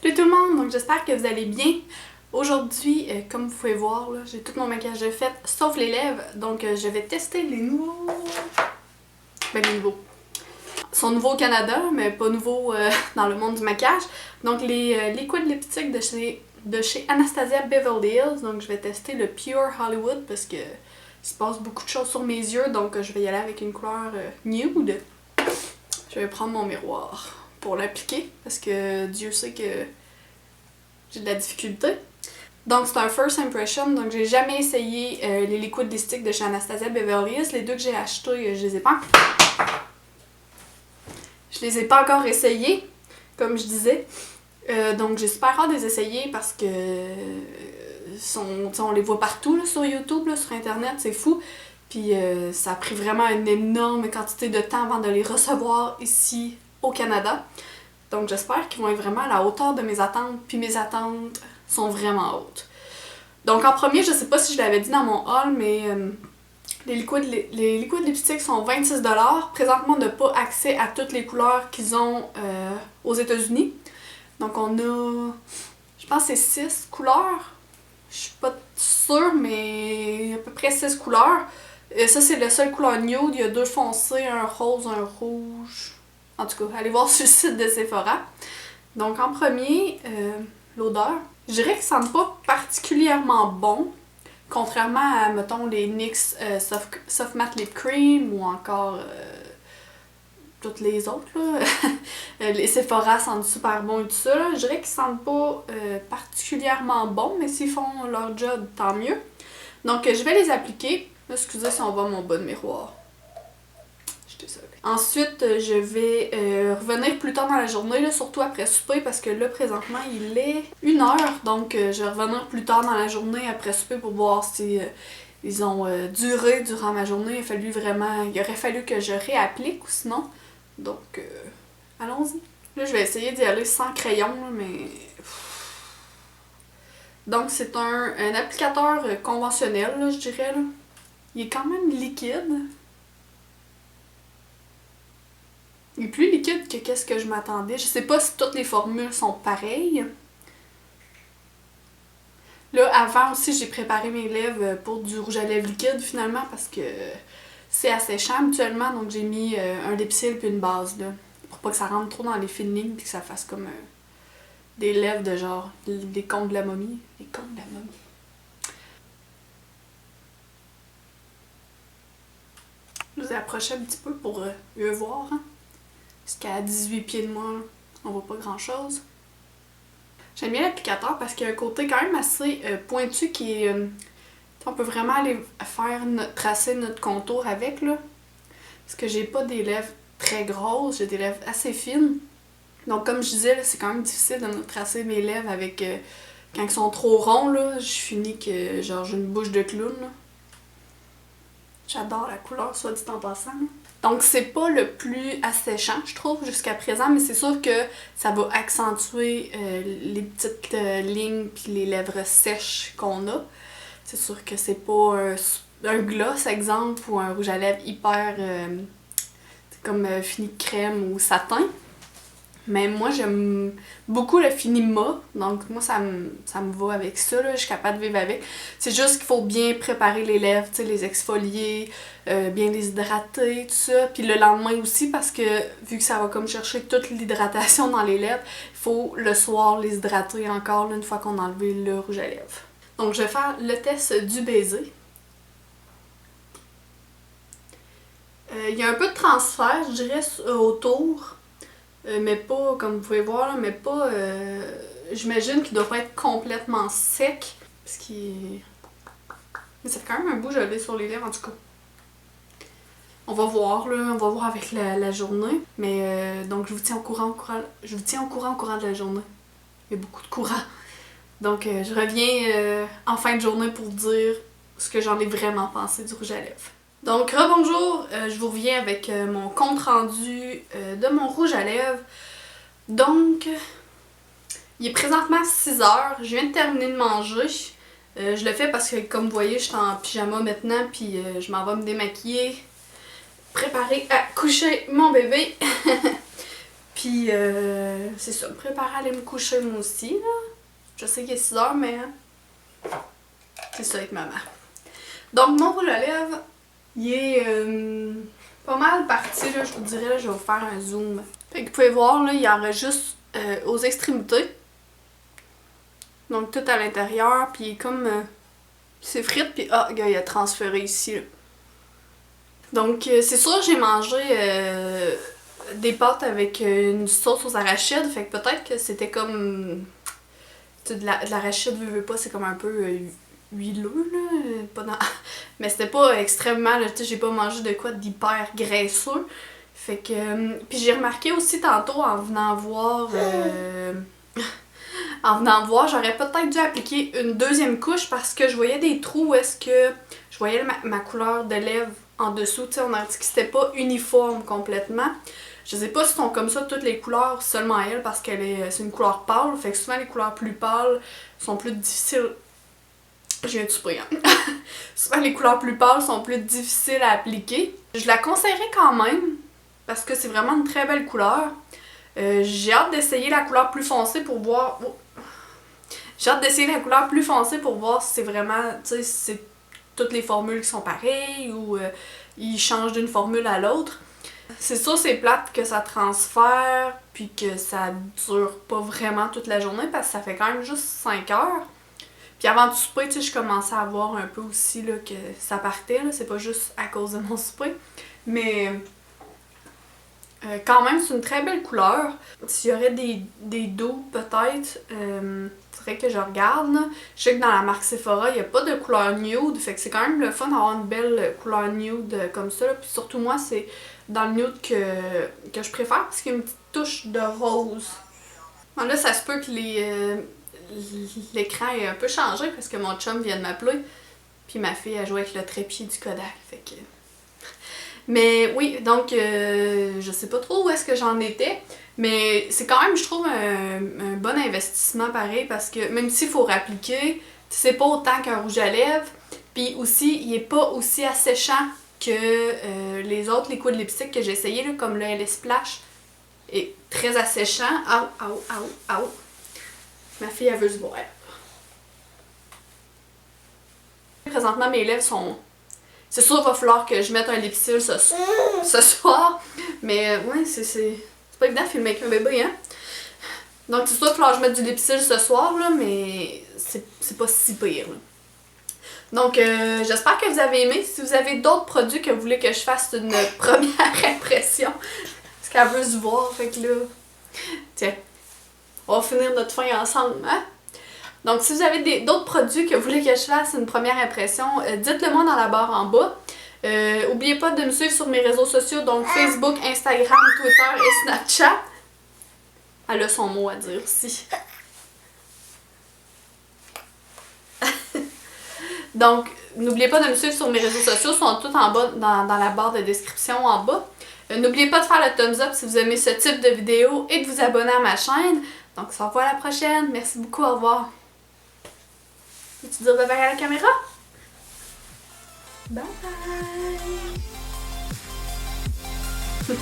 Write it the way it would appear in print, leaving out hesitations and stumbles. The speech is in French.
Salut tout le monde, donc j'espère que vous allez bien. Aujourd'hui, comme vous pouvez voir, j'ai tout mon maquillage de fait, sauf les lèvres. Donc je vais tester les nouveaux... les nouveaux. Ils sont nouveaux au Canada, mais pas nouveaux dans le monde du maquillage. Donc les liquid lipstick de chez Anastasia Beverly Hills. Donc je vais tester le Pure Hollywood parce que il se passe beaucoup de choses sur mes yeux. Donc je vais y aller avec une couleur nude. Je vais prendre mon miroir pour l'appliquer parce que Dieu sait que j'ai de la difficulté. Donc c'est un first impression, donc j'ai jamais essayé les liquid lipstick de chez Anastasia Beverly Hills. Les deux que j'ai achetés, je les ai pas encore essayés, comme je disais. Donc j'ai super hâte de les essayer parce que on les voit partout là, sur YouTube, là, sur internet, c'est fou. Puis ça a pris vraiment une énorme quantité de temps avant de les recevoir ici au Canada. Donc j'espère qu'ils vont être vraiment à la hauteur de mes attentes, puis mes attentes sont vraiment hautes. Donc en premier, je sais pas si je l'avais dit dans mon haul, mais les liquid lipstick sont 26$. Présentement, on n'a pas accès à toutes les couleurs qu'ils ont aux États-Unis. Donc on a, je pense que c'est 6 couleurs. Je suis pas sûre, mais à peu près 6 couleurs. Ça, c'est la seule couleur nude. Il y a 2 foncés, un rose, un rouge. En tout cas, allez voir sur le site de Sephora. Donc en premier, l'odeur. Je dirais que ça ne sent pas particulièrement bon. Contrairement à, mettons, les NYX Soft Matte Lip Cream ou encore toutes les autres. Là. Les Sephora sentent super bon et tout ça. Là. Je dirais qu'ils sentent pas particulièrement bon, mais s'ils font leur job, tant mieux. Donc je vais les appliquer. Là, excusez si on voit mon bas de miroir. Ensuite, je vais revenir plus tard dans la journée, là, surtout après souper, parce que là, présentement, il est 1h. Donc, je vais revenir plus tard dans la journée après souper pour voir si ils ont duré durant ma journée. Il aurait fallu que je réapplique ou sinon. Donc, allons-y. Là, je vais essayer d'y aller sans crayon, là, mais... Donc, c'est un applicateur conventionnel, là, je dirais. Là. Il est quand même liquide. Il est plus liquide que qu'est-ce que je m'attendais. Je sais pas si toutes les formules sont pareilles. Là, avant aussi, j'ai préparé mes lèvres pour du rouge à lèvres liquide finalement parce que c'est asséchant habituellement. Donc j'ai mis un lipsil puis une base là. Pour pas que ça rentre trop dans les fines lignes puis que ça fasse comme des lèvres de genre des contes de la momie. Les contes de la momie. Je vous ai approché un petit peu pour mieux voir. Hein? Parce qu'à 18 pieds de moi, on voit pas grand chose. J'aime bien l'applicateur parce qu'il y a un côté quand même assez pointu qui est... on peut vraiment aller tracer notre contour avec là. Parce que j'ai pas des lèvres très grosses, j'ai des lèvres assez fines. Donc comme je disais, c'est quand même difficile de me tracer mes lèvres avec... quand ils sont trop ronds là, je finis que genre j'ai une bouche de clown là. J'adore la couleur, soit dit en passant. Donc c'est pas le plus asséchant, je trouve, jusqu'à présent, mais c'est sûr que ça va accentuer les petites lignes puis les lèvres sèches qu'on a. C'est sûr que c'est pas un gloss, exemple, ou un rouge à lèvres hyper comme fini crème ou satin. Mais moi, j'aime beaucoup le fini mat, donc moi, ça me va avec ça, là. Je suis capable de vivre avec. C'est juste qu'il faut bien préparer les lèvres, les exfolier, bien les hydrater, tout ça. Puis le lendemain aussi, parce que vu que ça va comme chercher toute l'hydratation dans les lèvres, il faut le soir les hydrater encore, là, une fois qu'on a enlevé le rouge à lèvres. Donc je vais faire le test du baiser. Il y a un peu de transfert, je dirais, autour. Mais pas, comme vous pouvez voir, là, mais pas... j'imagine qu'il doit pas être complètement sec. Parce qu'il... Mais ça fait quand même un bout gelé sur les lèvres, en tout cas. On va voir, là. On va voir avec la journée. Mais donc, je vous tiens au courant au courant de la journée. Il y a beaucoup de courant. Donc, je reviens en fin de journée pour dire ce que j'en ai vraiment pensé du rouge à lèvres. Donc, rebonjour, je vous reviens avec mon compte rendu de mon rouge à lèvres. Donc, il est présentement 6h, je viens de terminer de manger. Je le fais parce que, comme vous voyez, je suis en pyjama maintenant, puis je m'en vais me démaquiller, préparer à coucher mon bébé. Puis c'est ça, me préparer à aller me coucher moi aussi, là. Je sais qu'il est 6 heures, mais c'est ça avec maman. Donc mon rouleau à lèvres, il est pas mal parti, là, je vous dirais, là, je vais vous faire un zoom. Fait que vous pouvez voir, là, il en reste juste aux extrémités. Donc tout à l'intérieur, puis comme c'est frite, puis ah, il a transféré ici, là. Donc c'est sûr, j'ai mangé des pâtes avec une sauce aux arachides, fait que peut-être que c'était comme de l'arachide, veux pas, c'est comme un peu huileux, là, pas dans... mais c'était pas extrêmement, là, tu sais, j'ai pas mangé de quoi d'hyper graisseux. Fait que, puis j'ai remarqué aussi tantôt en venant voir, j'aurais peut-être dû appliquer une deuxième couche parce que je voyais des trous où est-ce que je voyais ma couleur de lèvres en dessous, tu sais, on a dit que c'était pas uniforme complètement. Je sais pas si sont comme ça toutes les couleurs, seulement elle, parce qu'elle c'est une couleur pâle, fait que souvent les couleurs plus pâles sont plus difficiles. J'ai un souper, hein? Souvent les couleurs plus pâles sont plus difficiles à appliquer. Je la conseillerais quand même, parce que c'est vraiment une très belle couleur. J'ai hâte d'essayer la couleur plus foncée pour voir... Oh. J'ai hâte d'essayer la couleur plus foncée pour voir si c'est vraiment... Tu sais, si c'est toutes les formules qui sont pareilles ou ils changent d'une formule à l'autre. C'est sûr, c'est plate que ça transfère puis que ça dure pas vraiment toute la journée parce que ça fait quand même juste 5 heures. Puis avant de souper, tu sais, je commençais à voir un peu aussi là, que ça partait, là, c'est pas juste à cause de mon souper. Mais quand même, c'est une très belle couleur. S'il y aurait des dos peut-être, faudrait que je regarde. Là. Je sais que dans la marque Sephora, il n'y a pas de couleur nude, fait que c'est quand même le fun d'avoir une belle couleur nude comme ça. Là. Puis surtout moi, c'est dans le nude que je préfère parce qu'il y a une petite touche de rose. Bon, là, ça se peut que l'écran ait un peu changé parce que mon chum vient de m'appeler. Puis ma fille a joué avec le trépied du Kodak, fait que... Mais oui, donc je sais pas trop où est-ce que j'en étais, mais c'est quand même, je trouve, un bon investissement pareil parce que même s'il faut réappliquer, c'est pas autant qu'un rouge à lèvres, puis aussi, il est pas aussi asséchant que les autres liquides lipstick que j'ai essayé, là, comme le LS Splash, est très asséchant. Au. Ma fille, elle veut se boire. Présentement, mes lèvres sont... C'est sûr qu'il va falloir que je mette un lipsil ce soir, mais ouais, c'est pas évident de filmer avec un bébé, hein. Donc c'est sûr qu'il va falloir que je mette du lipsil ce soir, là, mais c'est pas si pire, là. Donc j'espère que vous avez aimé. Si vous avez d'autres produits que vous voulez que je fasse une première impression, parce qu'elle veut se voir, fait que là, tiens, on va finir notre fin ensemble, hein. Donc, si vous avez d'autres produits que vous voulez que je fasse une première impression, dites-le moi dans la barre en bas. N'oubliez pas de me suivre sur mes réseaux sociaux, donc Facebook, Instagram, Twitter et Snapchat. Elle a son mot à dire aussi. Donc, n'oubliez pas de me suivre sur mes réseaux sociaux, ils sont tous en bas dans la barre de description en bas. N'oubliez pas de faire le thumbs up si vous aimez ce type de vidéo et de vous abonner à ma chaîne. Donc, on se revoit à la prochaine. Merci beaucoup, au revoir. Veux-tu dire bye bye à la caméra? Bye bye!